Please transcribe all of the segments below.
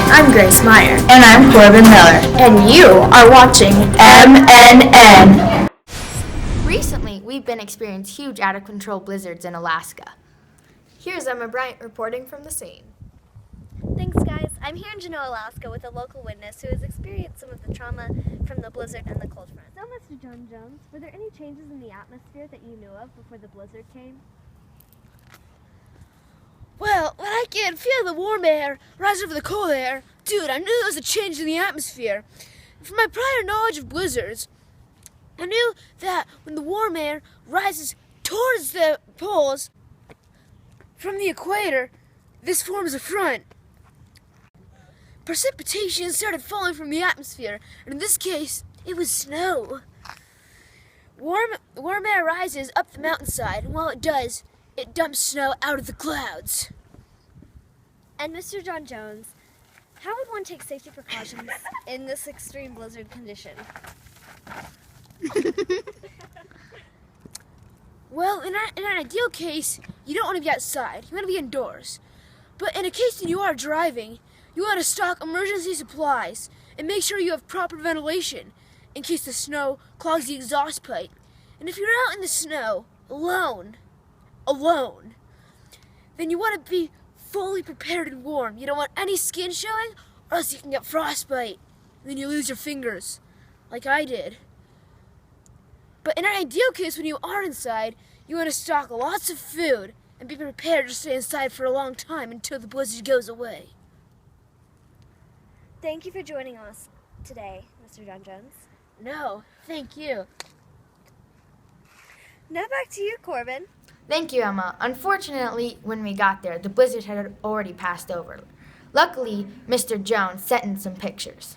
I'm Grace Meyer. And I'm Corbin Miller. And you are watching MNN. Recently, we've been experiencing huge out-of-control blizzards in Alaska. Here's Emma Bryant reporting from the scene. Thanks, guys. I'm here in Juneau, Alaska with a local witness who has experienced some of the trauma from the blizzard and the cold front. So, Mr. John Jones, were there any changes in the atmosphere that you knew of before the blizzard came? Well, when I could feel the warm air rise over the cold air, dude, I knew there was a change in the atmosphere. From my prior knowledge of blizzards, I knew that when the warm air rises towards the poles from the equator, this forms a front. Precipitation started falling from the atmosphere, and in this case, it was snow. Warm air rises up the mountainside, and while it does, it dumps snow out of the clouds. And Mr. John Jones, how would one take safety precautions in this extreme blizzard condition? Well, in an ideal case, you don't want to be outside. You want to be indoors. But in a case that you are driving, you want to stock emergency supplies and make sure you have proper ventilation in case the snow clogs the exhaust pipe. And if you're out in the snow, alone, then you want to be fully prepared and warm. You don't want any skin showing, or else you can get frostbite. And then you lose your fingers, like I did. But in an ideal case, when you are inside, you want to stock lots of food and be prepared to stay inside for a long time until the blizzard goes away. Thank you for joining us today, Mr. John Jones. No, thank you. Now back to you, Corbin. Thank you, Emma. Unfortunately, when we got there, the blizzard had already passed over. Luckily, Mr. Jones sent in some pictures.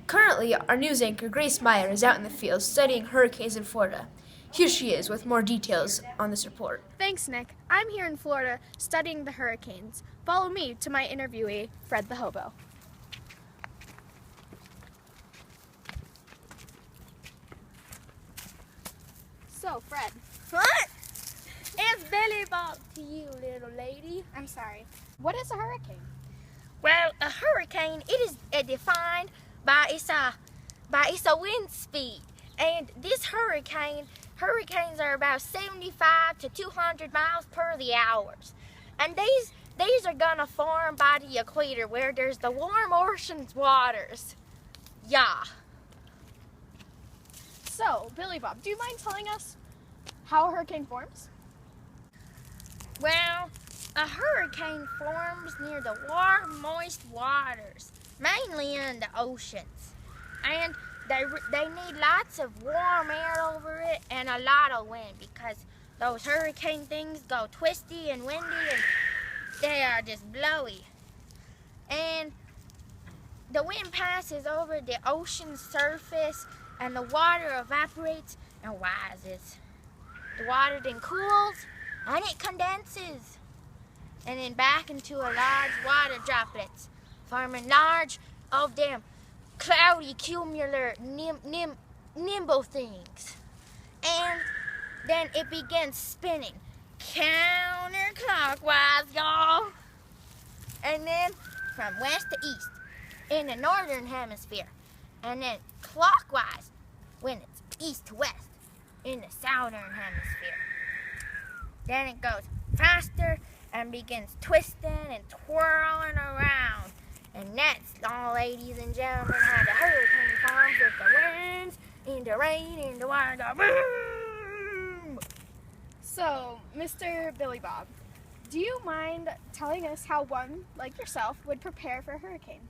Currently, our news anchor Grace Meyer is out in the field studying hurricanes in Florida. Here she is with more details on this report. Thanks, Nick. I'm here in Florida studying the hurricanes. Follow me to my interviewee, Fred the Hobo. So, Fred. What? It's Billy Bob to you, little lady. I'm sorry. What is a hurricane? Well, a hurricane, it is defined by its wind speed. And this hurricanes are about 75 to 200 miles per the hours. And these are gonna form by the equator where there's the warm ocean's waters. Yeah. So, Billy Bob, do you mind telling us how a hurricane forms? Well, a hurricane forms near the warm, moist waters, mainly in the oceans. And they need lots of warm air over it and a lot of wind because those hurricane things go twisty and windy and they are just blowy. And the wind passes over the ocean surface and the water evaporates and rises. The water then cools and it condenses and then back into a large water droplets, forming large of them cloudy cumular nimble things. And then it begins spinning counterclockwise, y'all. And then from west to east in the northern hemisphere. And then clockwise when it's east to west in the southern hemisphere. Then it goes faster and begins twisting and twirling around. And that's all, ladies and gentlemen, how the hurricane forms with the winds, and the rain, and the water go boom. So, Mr. Billy Bob, do you mind telling us how one, like yourself, would prepare for a hurricane?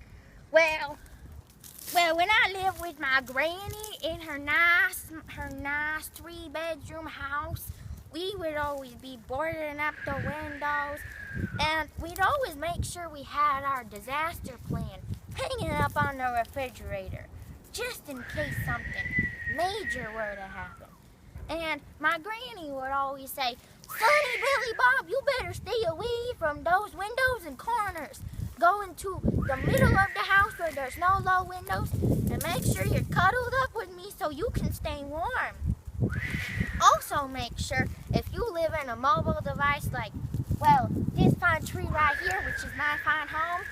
Well, when I lived with my granny in her nice 3-bedroom house, we would always be boarding up the windows, and we'd always make sure we had our disaster plan hanging up on the refrigerator, just in case something major were to happen. And my granny would always say, Sonny Billy Bob, you better stay away from those windows and corners. Go into the middle of the house where there's no low windows and make sure you're cuddled up with me so you can stay warm. Also make sure if you live in a mobile device like, well, this fine tree right here, which is my fine home,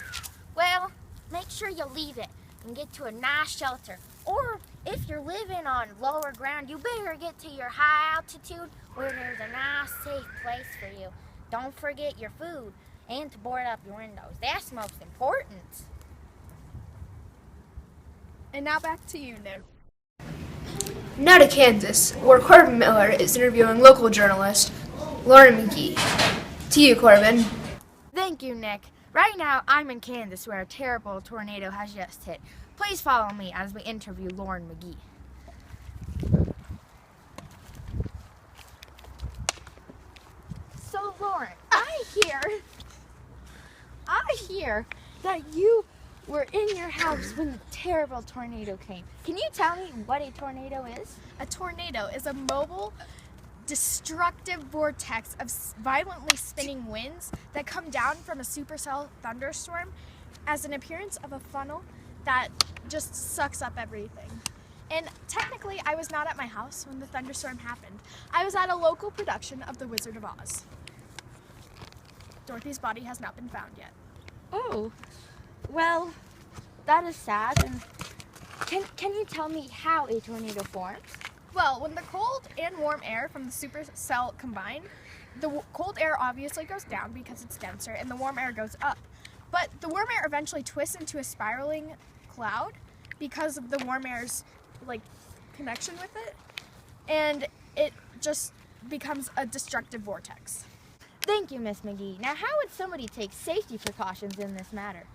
well, make sure you leave it and get to a nice shelter. Or if you're living on lower ground, you better get to your high altitude where there's a nice safe place for you. Don't forget your food and to board up your windows. That's most important. And now back to you, Nick. Now to Kansas, where Corbin Miller is interviewing local journalist Lauren McGee. To you, Corbin. Thank you, Nick. Right now, I'm in Kansas where a terrible tornado has just hit. Please follow me as we interview Lauren McGee. So, Lauren, I hear that you were in your house when the terrible tornado came. Can you tell me what a tornado is? A tornado is a mobile, destructive vortex of violently spinning winds that come down from a supercell thunderstorm as an appearance of a funnel that just sucks up everything. And technically, I was not at my house when the thunderstorm happened. I was at a local production of The Wizard of Oz. Dorothy's body has not been found yet. Oh, well, that is sad. And can you tell me how a tornado forms? Well, when the cold and warm air from the supercell combine, the cold air obviously goes down because it's denser, and the warm air goes up. But the warm air eventually twists into a spiraling cloud because of the warm air's connection with it, and it just becomes a destructive vortex. Thank you, Miss McGee. Now, how would somebody take safety precautions in this matter?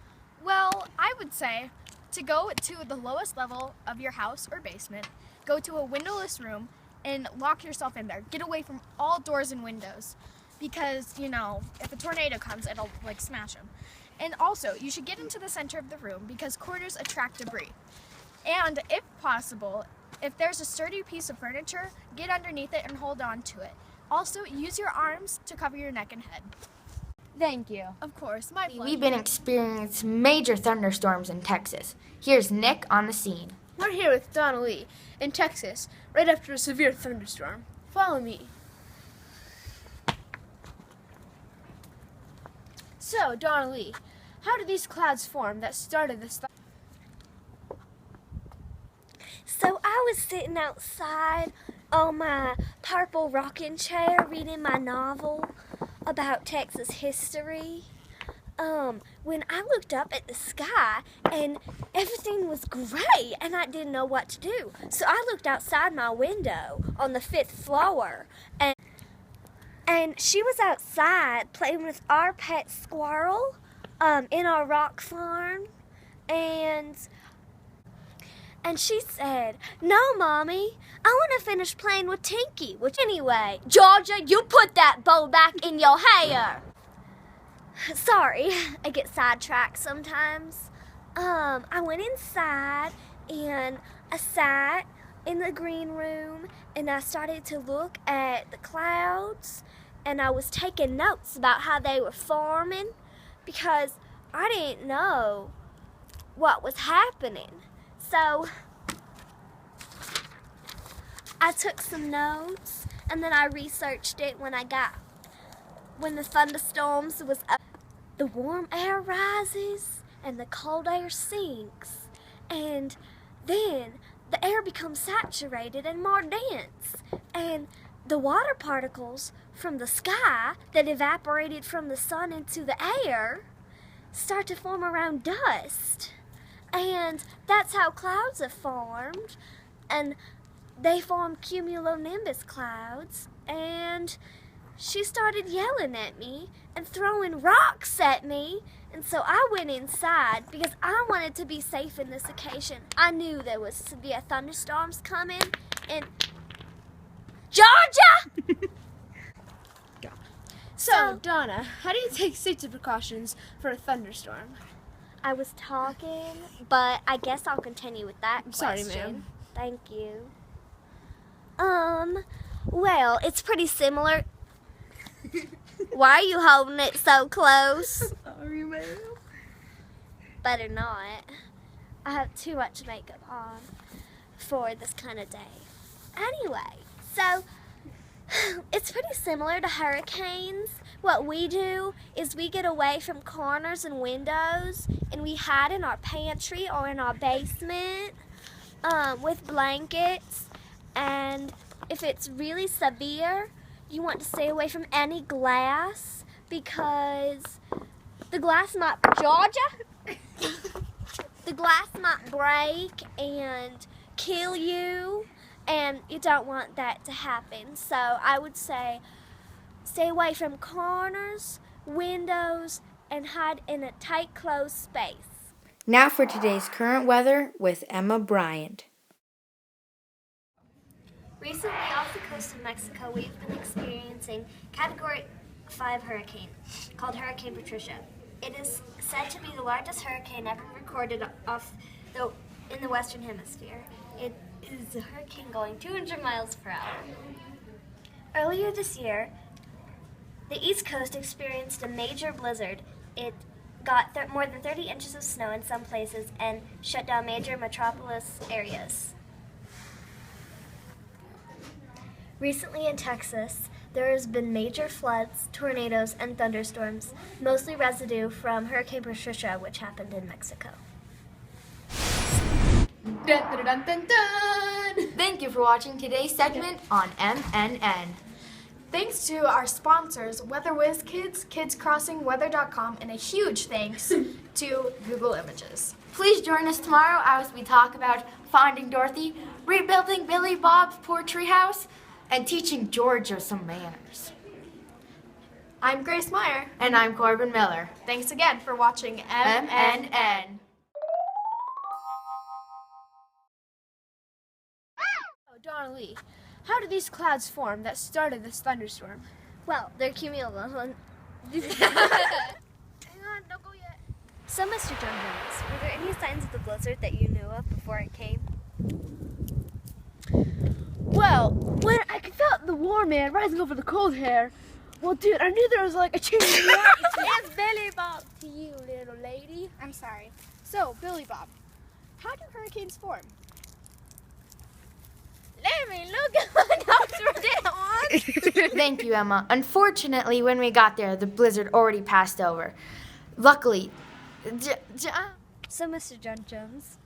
Well, I would say to go to the lowest level of your house or basement, go to a windowless room, and lock yourself in there. Get away from all doors and windows because, if a tornado comes, it'll smash them. And also, you should get into the center of the room because corners attract debris. And if possible, if there's a sturdy piece of furniture, get underneath it and hold on to it. Also, use your arms to cover your neck and head. Thank you. Of course, my pleasure. We've been experiencing major thunderstorms in Texas. Here's Nick on the scene. We're here with Donna Lee in Texas, right after a severe thunderstorm. Follow me. So, Donna Lee, how did these clouds form that started this So I was sitting outside on my purple rocking chair reading my novel about Texas history. When I looked up at the sky and everything was gray and I didn't know what to do. So I looked outside my window on the 5th floor and she was outside playing with our pet squirrel in our rock farm, and she said, "No, Mommy, I want to finish playing with Tinky." Which anyway, Georgia, you put that bow back in your hair. Sorry, I get sidetracked sometimes. I went inside and I sat in the green room and I started to look at the clouds and I was taking notes about how they were forming because I didn't know what was happening. So I took some notes and then I researched it when the thunderstorms was up. The warm air rises and the cold air sinks, and then the air becomes saturated and more dense, and the water particles from the sky that evaporated from the sun into the air start to form around dust, and that's how clouds are formed, and they form cumulonimbus clouds. And she started yelling at me and throwing rocks at me, and so I went inside because I wanted to be safe in this occasion. I knew there was severe thunderstorms coming, and Georgia! So, Donna, how do you take safety precautions for a thunderstorm? I was talking, but I guess I'll continue with that Sorry, question. ma'am. Thank you. Well, it's pretty similar. Why are you holding it so close? Sorry, ma'am. Better not. I have too much makeup on for this kind of day. Anyway, so it's pretty similar to hurricanes. What we do is we get away from corners and windows, and we hide in our pantry or in our basement with blankets. And if it's really severe, you want to stay away from any glass because the glass might the glass might break and kill you, and you don't want that to happen. So I would say stay away from corners, windows, and hide in a tight, closed space. Now for today's current weather with Emma Bryant. Recently, off the coast of Mexico, we've been experiencing Category 5 hurricane called Hurricane Patricia. It is said to be the largest hurricane ever recorded in the Western Hemisphere. It is a hurricane going 200 miles per hour. Earlier this year, the East Coast experienced a major blizzard. It got more than 30 inches of snow in some places and shut down major metropolis areas. Recently in Texas, there has been major floods, tornadoes, and thunderstorms, mostly residue from Hurricane Patricia, which happened in Mexico. Dun, dun, dun, dun, dun. Thank you for watching today's segment on MNN. Thanks to our sponsors, Weather Whiz Kids, KidsCrossingWeather.com, and a huge thanks to Google Images. Please join us tomorrow as we talk about Finding Dorothy, rebuilding Billy Bob's poor treehouse, and teaching Georgia some manners. I'm Grace Meyer. And I'm Corbin Miller. Thanks again for watching MNN. Oh, Donna Lee, how did these clouds form that started this thunderstorm? Well, they're cumulative. Hang on, don't go yet. So, Mr. John Jones, were there any signs of the blizzard that you knew of before it came? Well, when I felt the warm air rising over the cold air, well, dude, I knew there was like a change in the atmosphere. It's Billy Bob to you, little lady. I'm sorry. So, Billy Bob, how do hurricanes form? Let me look at my notes for that one. Thank you, Emma. Unfortunately, when we got there, the blizzard already passed over. Luckily, So, Mr. John Jones,